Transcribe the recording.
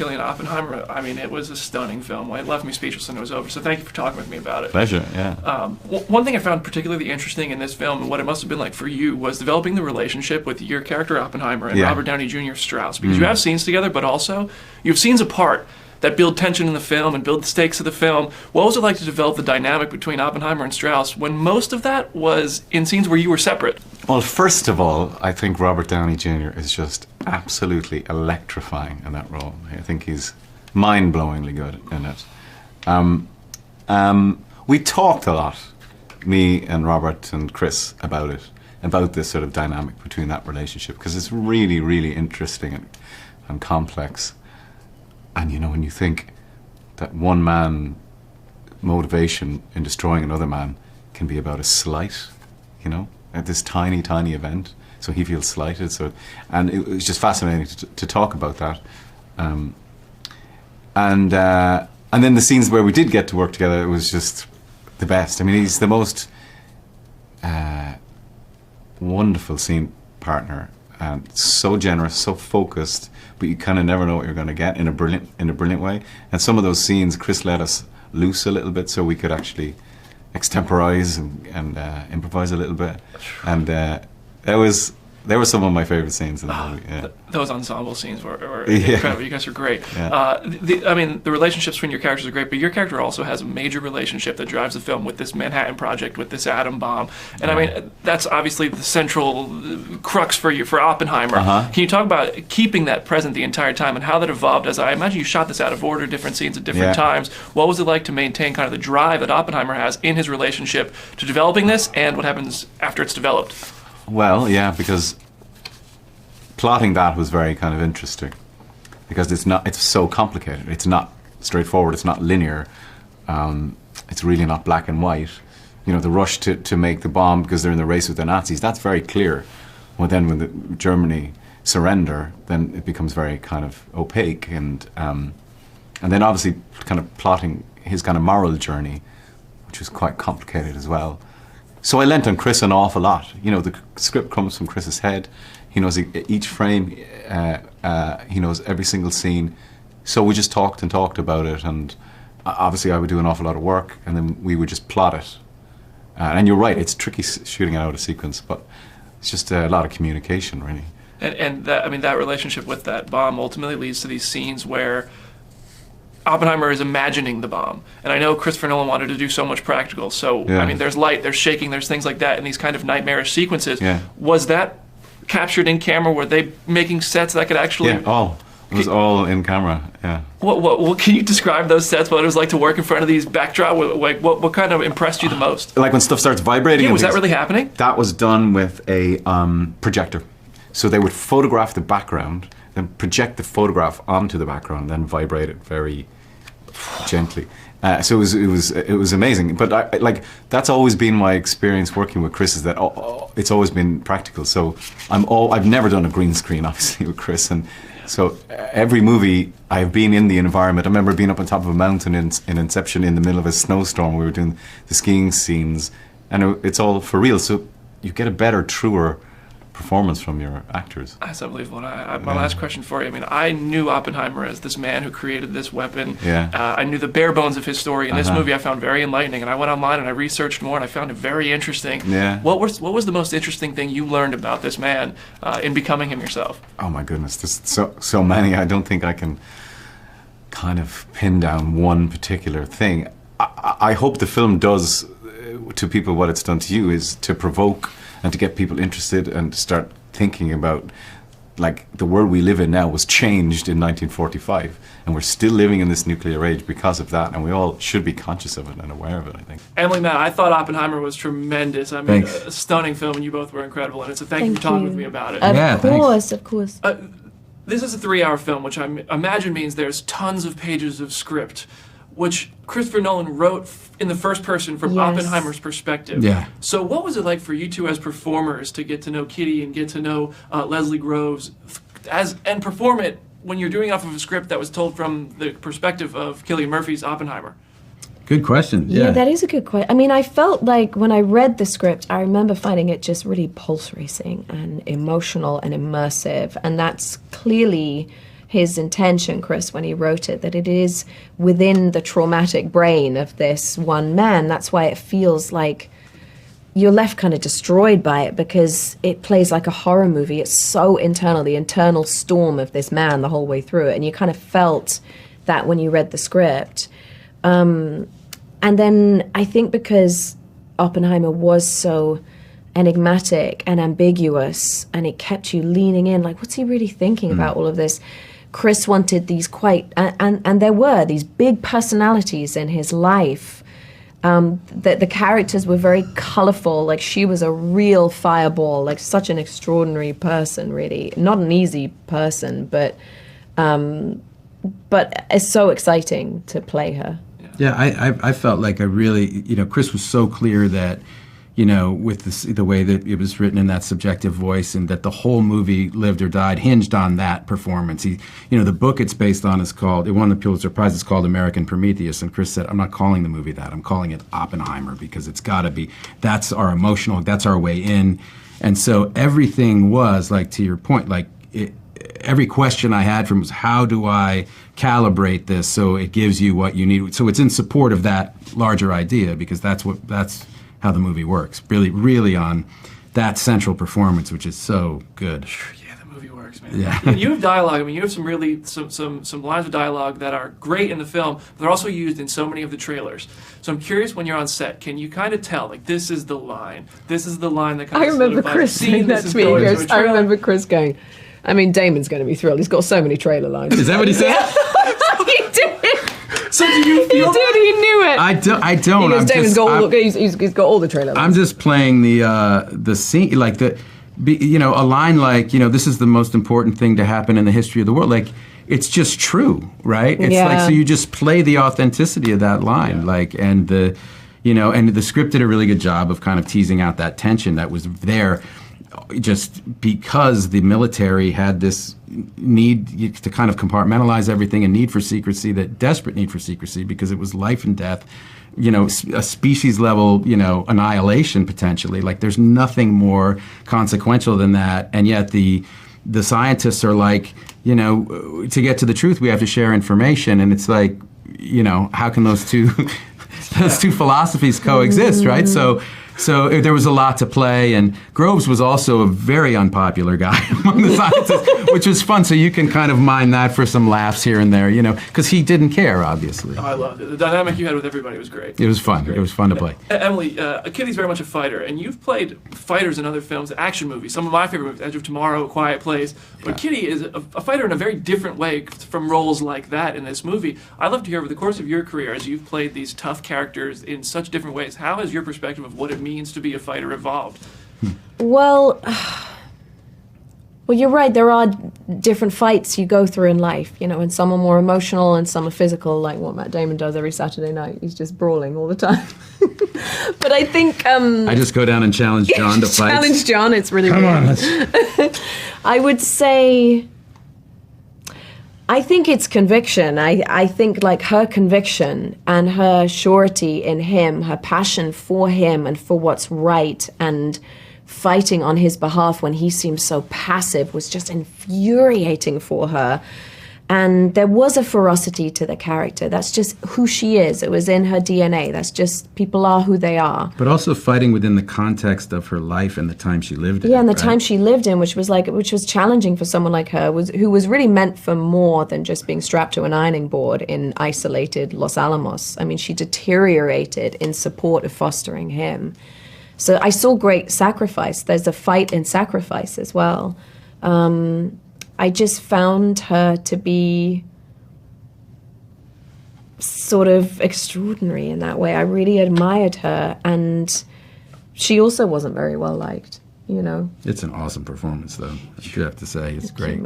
Cillian Oppenheimer. I mean, it was a stunning film. It left me speechless when it was over. So thank you for talking with me about it. Pleasure, yeah. One thing I found particularly interesting in this film, and what it must have been like for you, was developing the relationship with your character Oppenheimer and Robert Downey Jr. Strauss. Because you have scenes together, but also you have scenes apart that build tension in the film and build the stakes of the film. What was it like to develop the dynamic between Oppenheimer and Strauss when most of that was in scenes where you were separate? Well, first of all, I think Robert Downey Jr. is just absolutely electrifying in that role. I think he's mind-blowingly good in it. We talked a lot, me and Robert and Chris, about it, about this sort of dynamic between that relationship, because it's really, really interesting and complex. And you know, when you think that one man motivation in destroying another man can be about a slight, you know, at this tiny, tiny event, so he feels slighted. So, and it was just fascinating to talk about that. And then the scenes where we did get to work together, it was just the best. I mean, he's the most wonderful scene partner, and so generous, so focused, but you kind of never know what you're going to get in a brilliant way. And some of those scenes, Chris let us loose a little bit so we could actually extemporize and improvise a little bit. And they were some of my favorite scenes in the movie. Yeah. Those ensemble scenes were incredible. You guys are great. Yeah. I mean, the relationships between your characters are great, but your character also has a major relationship that drives the film with this Manhattan Project, with this atom bomb. And I mean, that's obviously the central crux for you, for Oppenheimer. Can you talk about keeping that present the entire time and how that evolved? As I imagine you shot this out of order, different scenes at different times. What was it like to maintain kind of the drive that Oppenheimer has in his relationship to developing this, and what happens after it's developed? Well, yeah, because plotting that was very kind of interesting, because it's so complicated. It's not straightforward. It's not linear. It's really not black and white. You know, the rush to make the bomb because they're in the race with the Nazis, that's very clear. Well, then when the Germany surrender, then it becomes very kind of opaque, and then obviously kind of plotting his kind of moral journey, which was quite complicated as well. So I lent on Chris an awful lot. You know, the script comes from Chris's head. He knows each frame. He knows every single scene. So we just talked about it, and obviously I would do an awful lot of work, and then we would just plot it. And you're right, it's tricky shooting it out of sequence, but it's just a lot of communication, really. And that, I mean, that relationship with that bomb ultimately leads to these scenes where Oppenheimer is imagining the bomb. And I know Christopher Nolan wanted to do so much practical. So, I mean, there's light, there's shaking, there's things like that in these kind of nightmarish sequences. Was that captured in camera? Were they making sets that could actually... Yeah, it was all in camera, yeah. What can you describe those sets, what it was like to work in front of these backdrop? What kind of impressed you the most? Like when stuff starts vibrating? Yeah, was that really happening? That was done with a projector. So they would photograph the background, then project the photograph onto the background, then vibrate it very gently. So it was amazing. But that's always been my experience working with Chris, is that it's always been practical. So I've never done a green screen, obviously, with Chris, and so every movie I've been in the environment. I remember being up on top of a mountain in Inception in the middle of a snowstorm. We were doing the skiing scenes, and it's all for real. So you get a better, truer performance from your actors. That's unbelievable. And my last question for you. I mean, I knew Oppenheimer as this man who created this weapon. I knew the bare bones of his story. And this movie I found very enlightening. And I went online and I researched more, and I found it very interesting. What was the most interesting thing you learned about this man in becoming him yourself? Oh my goodness, there's so many. I don't think I can kind of pin down one particular thing. I hope the film does to people what it's done to you, is to provoke and to get people interested and to start thinking about, like, the world we live in now was changed in 1945, and we're still living in this nuclear age because of that, and we all should be conscious of it and aware of it, I think. Emily, Matt, I thought Oppenheimer was tremendous. I mean, a stunning film, and you both were incredible in it, so thank you for talking with me about it. Of course. This is a 3-hour film, which I imagine means there's tons of pages of script, which Christopher Nolan wrote in the first person from Oppenheimer's perspective. So what was it like for you two as performers to get to know Kitty and get to know Leslie Groves and perform it when you're doing it off of a script that was told from the perspective of Cillian Murphy's Oppenheimer? Good question. Yeah, that is a good question. I mean, I felt like when I read the script, I remember finding it just really pulse racing and emotional and immersive, and that's clearly his intention, Chris, when he wrote it, that it is within the traumatic brain of this one man. That's why it feels like you're left kind of destroyed by it, because it plays like a horror movie. It's so internal, the internal storm of this man the whole way through it. And you kind of felt that when you read the script. And then I think because Oppenheimer was so enigmatic and ambiguous, and it kept you leaning in, like, what's he really thinking about all of this? Chris wanted these and there were these big personalities in his life. The characters were very colorful. Like, she was a real fireball, like such an extraordinary person, really. Not an easy person, but it's so exciting to play her. Yeah, I felt like I really, Chris was so clear that, with the way that it was written in that subjective voice, and that the whole movie, lived or died, hinged on that performance. The book it's based on it won the Pulitzer Prize, it's called American Prometheus, and Chris said, I'm not calling the movie that, I'm calling it Oppenheimer, because it's got to be, that's our way in. And so everything was, like, to your point, like, every question I had from was, how do I calibrate this so it gives you what you need? So it's in support of that larger idea, because that's how the movie works. Really, really on that central performance, which is so good. Yeah, the movie works, man. Yeah. You have dialogue. I mean, you have some really some lines of dialogue that are great in the film, but they're also used in so many of the trailers. So I'm curious, when you're on set, can you kind of tell, like, this is the line that kind of I remember Chris saying that to me. I remember Chris going, I mean, Damon's going to be thrilled. He's got so many trailer lines. Is that what he said? He did. So do you feel He did. He knew it. I don't. Because Damon's got all the trailer lines. I'm just playing the scene, like a line like, this is the most important thing to happen in the history of the world. Like, it's just true, right? It's like, so you just play the authenticity of that line, and the script did a really good job of kind of teasing out that tension that was there, just because the military had this need to kind of compartmentalize everything, and desperate need for secrecy, because it was life and death, a species level, annihilation potentially. Like, there's nothing more consequential than that. And yet the scientists are like, to get to the truth, we have to share information. And it's like, how can those two philosophies coexist, right? So there was a lot to play, and Groves was also a very unpopular guy among the scientists, which was fun. So you can kind of mine that for some laughs here and there, because he didn't care, obviously. Oh, I loved it. The dynamic you had with everybody was great. It was fun. It was fun to play. Emily, Kitty's very much a fighter, and you've played fighters in other films, action movies. Some of my favorite movies, Edge of Tomorrow, Quiet Place. But Kitty is a fighter in a very different way from roles like that in this movie. I'd love to hear, over the course of your career, as you've played these tough characters in such different ways, how has your perspective of what it means to be a fighter evolved? Well, you're right. There are different fights you go through in life, and some are more emotional and some are physical, like what Matt Damon does every Saturday night. He's just brawling all the time. But I think I just go down and challenge John to fight. Challenge John. It's really Come on. I would say, I think it's conviction. I think, like, her conviction and her surety in him, her passion for him and for what's right, and fighting on his behalf when he seems so passive, was just infuriating for her. And there was a ferocity to the character. That's just who she is. It was in her DNA. That's just, people are who they are. But also fighting within the context of her life and the time she lived in. Yeah, and the time she lived in, which was challenging for someone like her, who was really meant for more than just being strapped to an ironing board in isolated Los Alamos. I mean, she deteriorated in support of fostering him. So I saw great sacrifice. There's a fight in sacrifice as well. I just found her to be sort of extraordinary in that way. I really admired her, and she also wasn't very well liked, It's an awesome performance, though. I should have to say, it's great.